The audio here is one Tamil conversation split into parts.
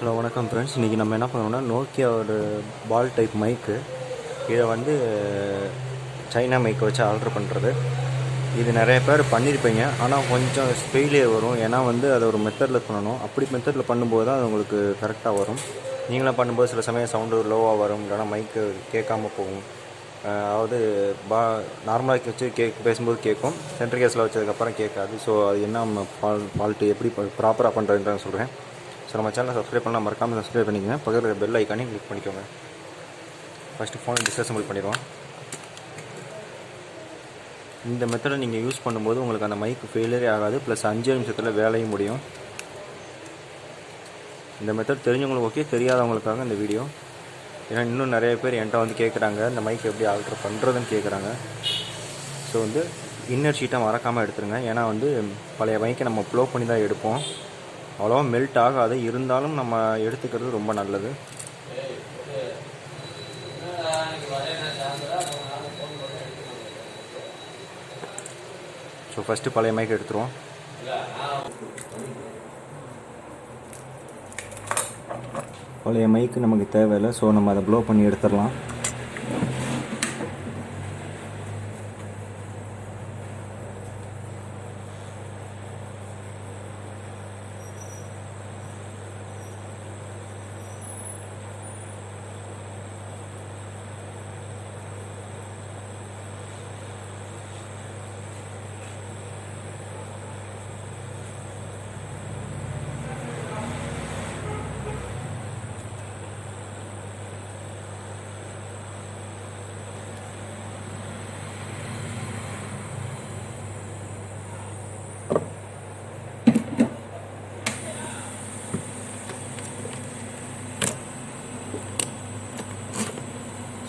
ஹலோ வணக்கம் ஃப்ரெண்ட்ஸ். இன்றைக்கி நம்ம என்ன பண்ணுறோம்னா நோக்கியா ஒரு பால் டைப் மைக்கு. இதை வந்து சைனா மைக்கை வச்சு ஆர்டர் பண்ணுறது. இது நிறைய பேர் பண்ணியிருப்பீங்க, ஆனால் கொஞ்சம் ஃபெயிலியர் வரும். ஏன்னா வந்து அதை ஒரு மெத்தடில் பண்ணணும். அப்படி மெத்தடில் பண்ணும்போது தான் அது உங்களுக்கு கரெக்டாக வரும். நீங்களாம் பண்ணும்போது சில சமயம் சவுண்டு லோவாக வரும், இல்லைனா மைக்கு கேட்காம போகும். அதாவது நார்மலாக வச்சு பேசும்போது கேட்கும், சென்ட்ரு கேஸில் வச்சதுக்கப்புறம் கேட்காது. ஸோ அது என்ன ஃபால்ட்டு எப்படி ப்ராப்பராக பண்ணுறதுன்னு சொல்கிறேன். ஸோ நம்ம சேனலை சப்ஸ்கிரைப் பண்ணலாம், மறக்காமல் சப்ஸ்கிரைப் பண்ணிக்கோங்க. பக்கத்தில் பெல் ஐக்கானையும் கிளிக் பண்ணிக்கோங்க. ஃபஸ்ட்டு ஃபோனை டிஸ்அசம்பிள் பண்ணிடுவோம். இந்த மெத்தடை நீங்கள் யூஸ் பண்ணும்போது உங்களுக்கு அந்த மைக் ஃபெயிலியரே ஆகாது, ப்ளஸ் 5 நிமிஷத்தில் வேலையும் முடியும். இந்த மெத்தட் தெரிஞ்சவங்களுக்கு ஓகே, தெரியாதவங்களுக்காக இந்த வீடியோ. ஏன்னா இன்னும் நிறைய பேர் என்கிட்ட வந்து கேட்குறாங்க, இந்த மைக் எப்படி ஆல்ட்ரு பண்ணுறதுன்னு கேட்குறாங்க. ஸோ வந்து இன்னர் ஷீட்டை மறக்காமல் எடுத்துருங்க. ஏன்னா வந்து பழைய மைக்கை நம்ம ப்ளோ பண்ணி தான் எடுப்போம், அவ்வளோவா மெல்ட் ஆகாது. இருந்தாலும் நம்ம எடுத்துக்கிறது ரொம்ப நல்லது. ஸோ ஃபஸ்ட்டு பழைய மைக் எடுத்துருவோம். பழைய மைக்கு நமக்கு தேவையில்லை, ஸோ நம்ம அதை ப்ளோ பண்ணி எடுத்துடலாம்.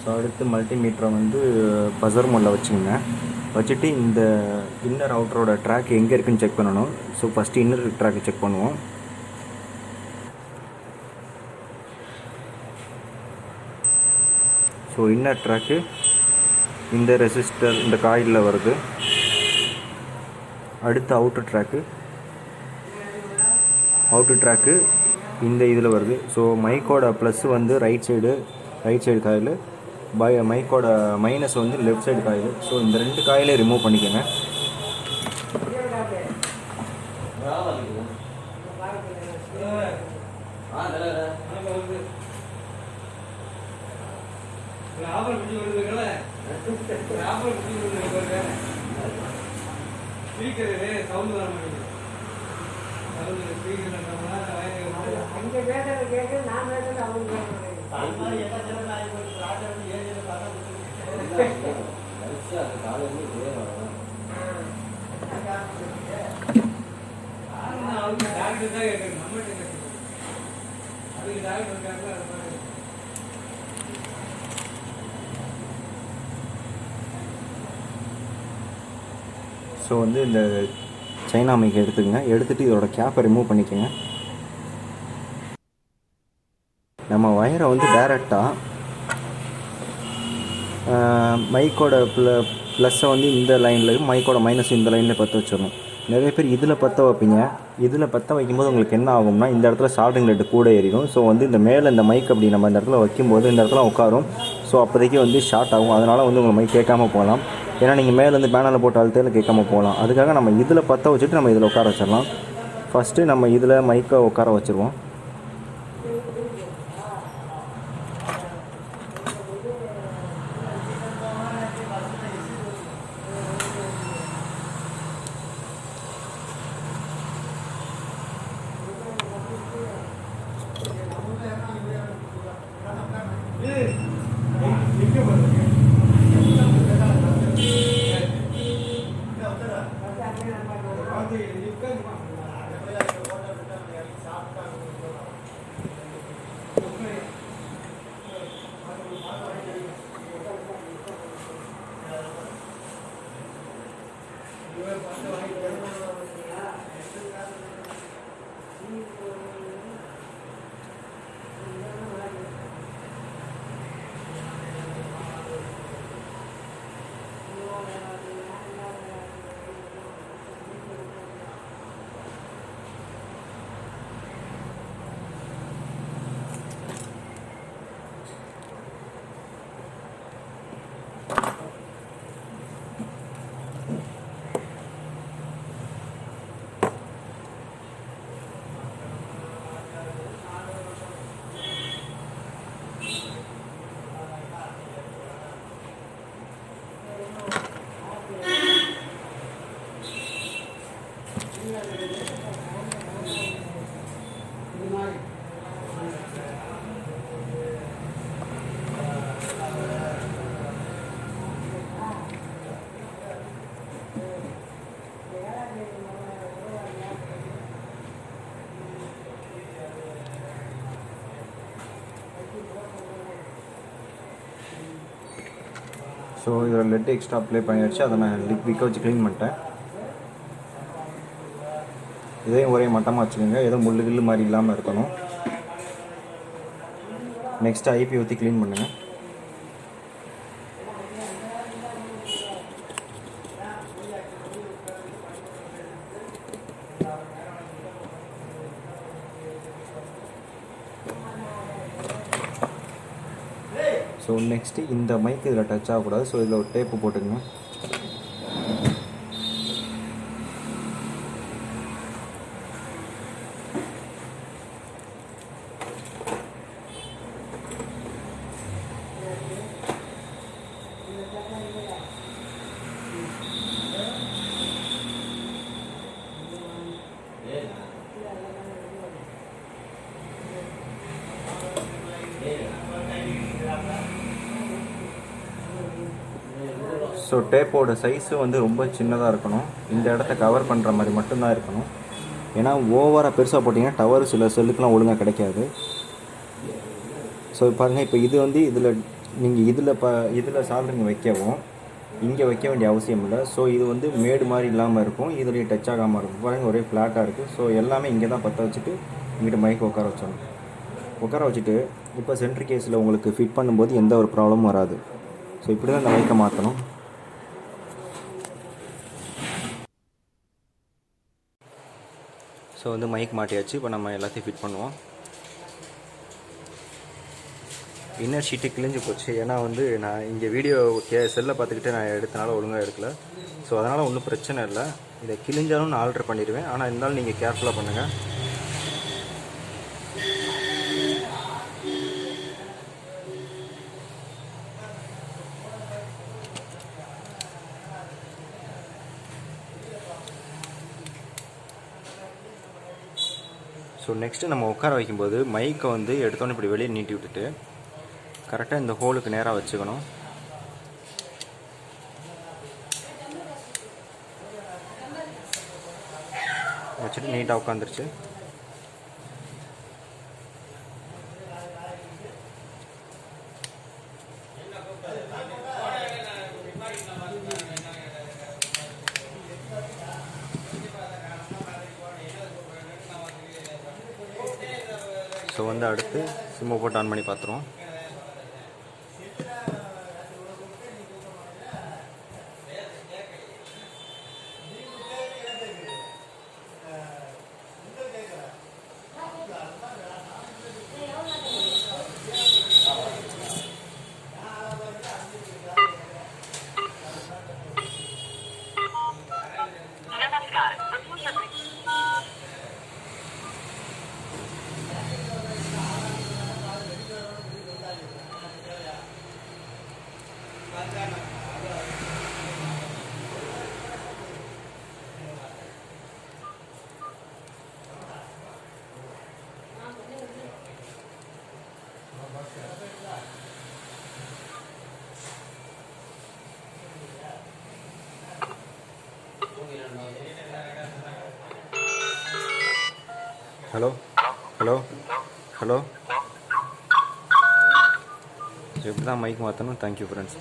ஸோ அடுத்து மல்டிமீட்டரை வந்து பஸர் மோடில் வச்சுங்க. வச்சுட்டு இந்த இன்னர் அவுட்டரோட ட்ராக் எங்கே இருக்குதுன்னு செக் பண்ணணும். ஸோ ஃபஸ்ட்டு இன்னர் ட்ராக்கை செக் பண்ணுவோம். ஸோ இன்னர் ட்ராக்கு இந்த ரெசிஸ்டர் இந்த காயிலில் வருது. அடுத்து அவுட்டர் ட்ராக்கு இந்த இதில் வருது. ஸோ மைக்கோட ப்ளஸ் வந்து ரைட் சைடு காயில், மைக்கோட மைனஸ் வந்து லெஃப்ட் சைடு காயில். ஸோ இந்த 2 காயிலே ரிமூவ் பண்ணிக்கோங்க. ஸோ வந்து இந்த சைனா மைக் எடுத்துக்கங்க. எடுத்துகிட்டு இதோட கேப்பை ரிமூவ் பண்ணிக்கோங்க. நம்ம வயரை வந்து டைரெக்டாக மைக்கோட ப்ளஸ்ஸை வந்து இந்த லைன்லையும் மைக்கோட மைனஸ் இந்த லைனில் பற்ற வச்சிடணும். நிறைய பேர் இதில் பற்ற வைப்பீங்க. இதில் பற்ற வைக்கும்போது உங்களுக்கு என்ன ஆகும்னா, இந்த இடத்துல சால்டிங் லைட்டு கூட ஏறிடும். ஸோ வந்து இந்த மேலே இந்த மைக் அப்படி நம்ம இந்த இடத்துல வைக்கும்போது இந்த இடத்துல உட்காரும். ஸோ அப்போதைக்கு வந்து ஷார்ட் ஆகும். அதனால் வந்து உங்கள் மைக் கேட்காம போகலாம். ஏன்னா நீங்கள் மேலேருந்து பேனலில் போட்டு அழுத்தையில் கேட்காம போகலாம். அதுக்காக நம்ம இதில் பற்ற வச்சுட்டு நம்ம இதில் உட்கார வச்சிடலாம். ஃபஸ்ட்டு நம்ம இதில் மைக்கை உட்கார வச்சுருவோம். ஸோ இதில் லெட் எக்ஸ்ட்ரா அப்ளை பண்ணியாச்சு, அதை நான் விக்க வச்சு க்ளீன் பண்ணிட்டேன். இதையும் ஒரே மட்டமாக வச்சுக்கோங்க, ஏதோ முள்ளு கில்லு மாதிரி இல்லாமல் இருக்கணும். நெக்ஸ்ட்டு ஐபி ஊற்றி க்ளீன் பண்ணுங்கள். ஸோ நெக்ஸ்ட்டு இந்த மைக் இதில் டச் ஆகக்கூடாது. ஸோ இதில் ஒரு டேப்பு போட்டுக்கங்க. ஸோ டேப்போட சைஸு வந்து ரொம்ப சின்னதாக இருக்கணும். இந்த இடத்த கவர் பண்ணுற மாதிரி மட்டும்தான் இருக்கணும். ஏன்னா ஓவராக பெருசாக போட்டிங்கன்னா டவர் சில செல்லுக்கெலாம் ஒழுங்காக கிடைக்காது. ஸோ பாருங்கள், இப்போ இது வந்து நீங்கள் இதில் சால்ட்ரிங் வைக்கவும் இங்கே வைக்க வேண்டிய அவசியம் இல்லை. ஸோ இது வந்து மேடு மாதிரி இல்லாமல் இருக்கும், இதுலேயே டச் ஆகாமல் இருக்கும். பாருங்கள், ஒரே ஃப்ளாட்டாக இருக்குது. ஸோ எல்லாமே இங்கே தான் பற்ற வச்சுட்டு இங்கிட்ட மைக் உட்கார வச்சுட்டு இப்போ சென்ட்ரு கேஸில் உங்களுக்கு ஃபிட் பண்ணும்போது எந்த ஒரு ப்ராப்ளமும் வராது. ஸோ இப்படி தான் இந்த மைக்கை மாற்றணும். ஸோ வந்து மைக் மாட்டியாச்சு. இப்போ நம்ம எல்லாத்தையும் ஃபிட் பண்ணுவோம். இன்னர் ஷீட்டு கிழிஞ்சு போச்சு. ஏன்னா வந்து நான் இங்கே வீடியோ செல்லை பார்த்துக்கிட்டு நான் எடுத்தனால ஒழுங்காக எடுக்கல. ஸோ அதனால் ஒன்றும் பிரச்சனை இல்லை. இதை கிழிஞ்சாலும் நான் ஆல்ட்ரு பண்ணிடுவேன். ஆனால் இருந்தாலும் நீங்கள் கேர்ஃபுல்லாக பண்ணுங்கள். ஸோ நெக்ஸ்ட்டு நம்ம உட்கார வைக்கும்போது மைக்கை வந்து எடுத்தோன்னே இப்படி வெளியே நீட்டி விட்டுட்டு கரெக்டாக இந்த ஹோலுக்கு நேராக வச்சுக்கணும். வச்சுட்டு நீட்டாக உட்காந்துருச்சு. ஸோ வந்து அடுத்து சிம்மை போட்டு ஆன் பண்ணி பார்த்துருவோம். Hello hello hello. இப்படி தான் மைக் மாற்றணும். Thank you friends.